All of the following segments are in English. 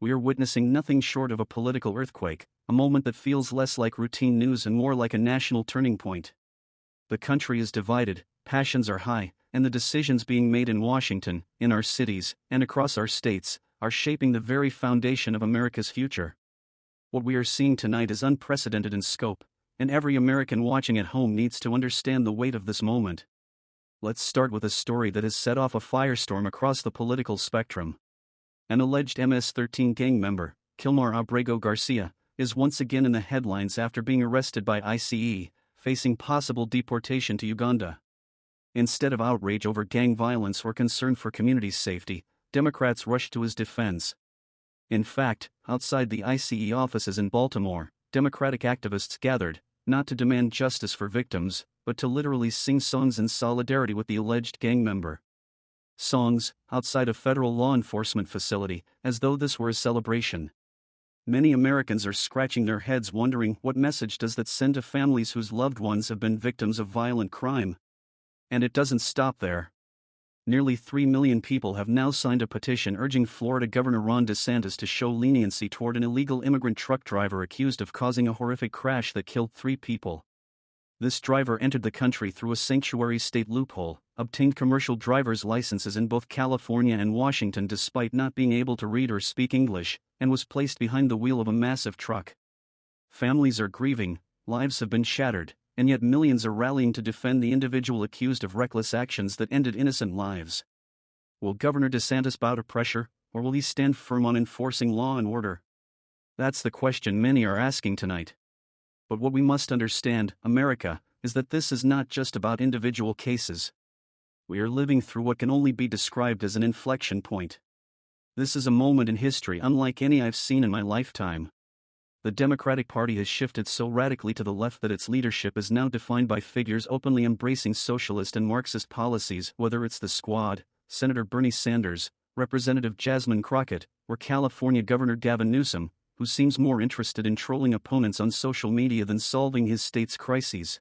We are witnessing nothing short of a political earthquake, a moment that feels less like routine news and more like a national turning point. The country is divided, passions are high, and the decisions being made in Washington, in our cities, and across our states, are shaping the very foundation of America's future. What we are seeing tonight is unprecedented in scope, and every American watching at home needs to understand the weight of this moment. Let's start with a story that has set off a firestorm across the political spectrum. An alleged MS-13 gang member, Kilmar Abrego Garcia, is once again in the headlines after being arrested by ICE, facing possible deportation to Uganda. Instead of outrage over gang violence or concern for community safety, Democrats rushed to his defense. In fact, outside the ICE offices in Baltimore, Democratic activists gathered, not to demand justice for victims, but to literally sing songs in solidarity with the alleged gang member. Songs, outside a federal law enforcement facility, as though this were a celebration. Many Americans are scratching their heads wondering what message does that send to families whose loved ones have been victims of violent crime. And it doesn't stop there. Nearly 3 million people have now signed a petition urging Florida Governor Ron DeSantis to show leniency toward an illegal immigrant truck driver accused of causing a horrific crash that killed 3 people. This driver entered the country through a sanctuary state loophole, obtained commercial driver's licenses in both California and Washington despite not being able to read or speak English, and was placed behind the wheel of a massive truck. Families are grieving, lives have been shattered, and yet millions are rallying to defend the individual accused of reckless actions that ended innocent lives. Will Governor DeSantis bow to pressure, or will he stand firm on enforcing law and order? That's the question many are asking tonight. But what we must understand, America, is that this is not just about individual cases. We are living through what can only be described as an inflection point. This is a moment in history unlike any I've seen in my lifetime. The Democratic Party has shifted so radically to the left that its leadership is now defined by figures openly embracing socialist and Marxist policies, whether it's the Squad, Senator Bernie Sanders, Representative Jasmine Crockett, or California Governor Gavin Newsom, who seems more interested in trolling opponents on social media than solving his state's crises.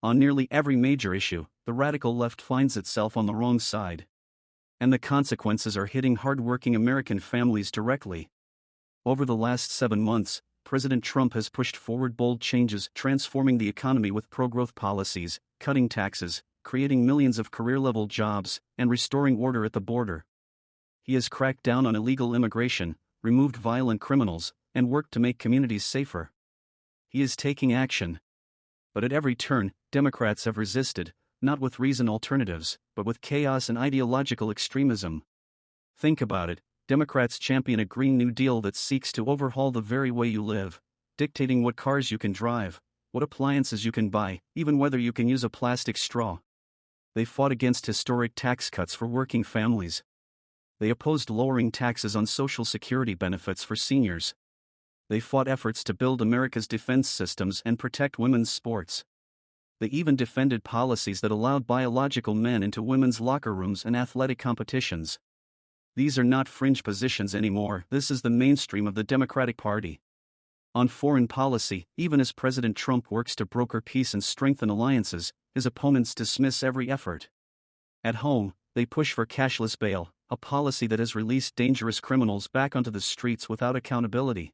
On nearly every major issue, the radical left finds itself on the wrong side. And the consequences are hitting hard-working American families directly. Over the last 7 months, President Trump has pushed forward bold changes, transforming the economy with pro-growth policies, cutting taxes, creating millions of career-level jobs, and restoring order at the border. He has cracked down on illegal immigration, removed violent criminals, and worked to make communities safer. He is taking action. But at every turn, Democrats have resisted, not with reasoned alternatives, but with chaos and ideological extremism. Think about it. Democrats champion a Green New Deal that seeks to overhaul the very way you live, dictating what cars you can drive, what appliances you can buy, even whether you can use a plastic straw. They fought against historic tax cuts for working families. They opposed lowering taxes on Social Security benefits for seniors. They fought efforts to build America's defense systems and protect women's sports. They even defended policies that allowed biological men into women's locker rooms and athletic competitions. These are not fringe positions anymore, this is the mainstream of the Democratic Party. On foreign policy, even as President Trump works to broker peace and strengthen alliances, his opponents dismiss every effort. At home, they push for cashless bail, a policy that has released dangerous criminals back onto the streets without accountability.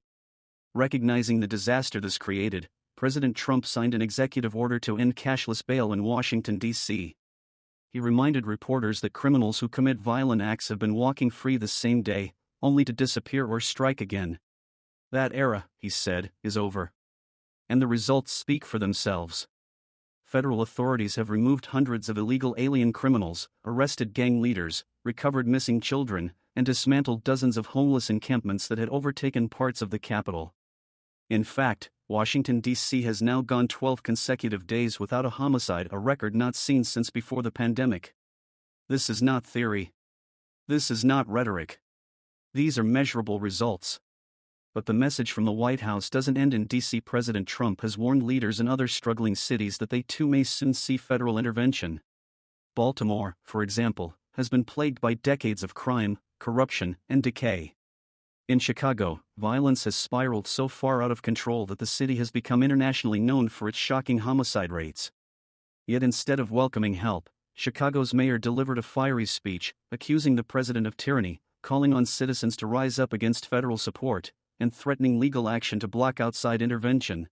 Recognizing the disaster this created, President Trump signed an executive order to end cashless bail in Washington, D.C. He reminded reporters that criminals who commit violent acts have been walking free the same day, only to disappear or strike again. That era, he said, is over. And the results speak for themselves. Federal authorities have removed hundreds of illegal alien criminals, arrested gang leaders, recovered missing children, and dismantled dozens of homeless encampments that had overtaken parts of the capital. In fact, Washington, D.C. has now gone 12 consecutive days without a homicide, a record not seen since before the pandemic. This is not theory. This is not rhetoric. These are measurable results. But the message from the White House doesn't end in D.C. President Trump has warned leaders in other struggling cities that they too may soon see federal intervention. Baltimore, for example, has been plagued by decades of crime, corruption, and decay. In Chicago, violence has spiraled so far out of control that the city has become internationally known for its shocking homicide rates. Yet instead of welcoming help, Chicago's mayor delivered a fiery speech, accusing the president of tyranny, calling on citizens to rise up against federal support, and threatening legal action to block outside intervention.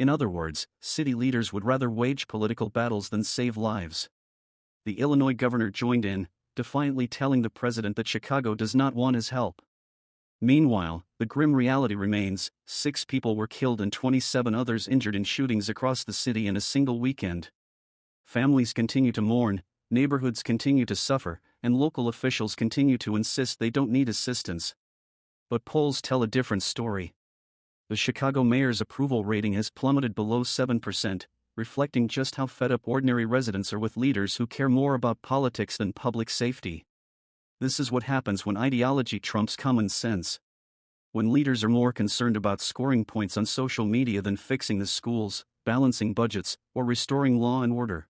In other words, city leaders would rather wage political battles than save lives. The Illinois governor joined in, defiantly telling the president that Chicago does not want his help. Meanwhile, the grim reality remains: 6 people were killed and 27 others injured in shootings across the city in a single weekend. Families continue to mourn, neighborhoods continue to suffer, and local officials continue to insist they don't need assistance. But polls tell a different story. The Chicago mayor's approval rating has plummeted below 7%, reflecting just how fed up ordinary residents are with leaders who care more about politics than public safety. This is what happens when ideology trumps common sense. When leaders are more concerned about scoring points on social media than fixing the schools, balancing budgets, or restoring law and order.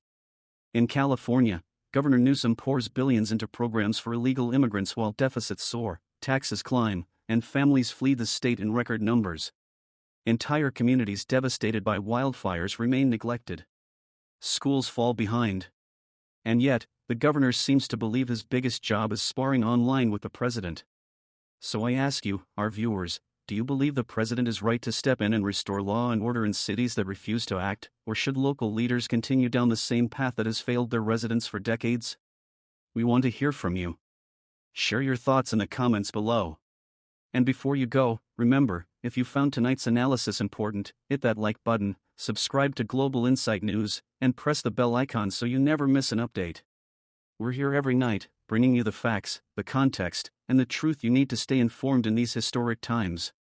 In California, Governor Newsom pours billions into programs for illegal immigrants while deficits soar, taxes climb, and families flee the state in record numbers. Entire communities devastated by wildfires remain neglected. Schools fall behind. And yet, the governor seems to believe his biggest job is sparring online with the president. So I ask you, our viewers, do you believe the president is right to step in and restore law and order in cities that refuse to act, or should local leaders continue down the same path that has failed their residents for decades? We want to hear from you. Share your thoughts in the comments below. And before you go, remember, if you found tonight's analysis important, hit that like button, subscribe to Global Insight News, and press the bell icon so you never miss an update. We're here every night, bringing you the facts, the context, and the truth you need to stay informed in these historic times.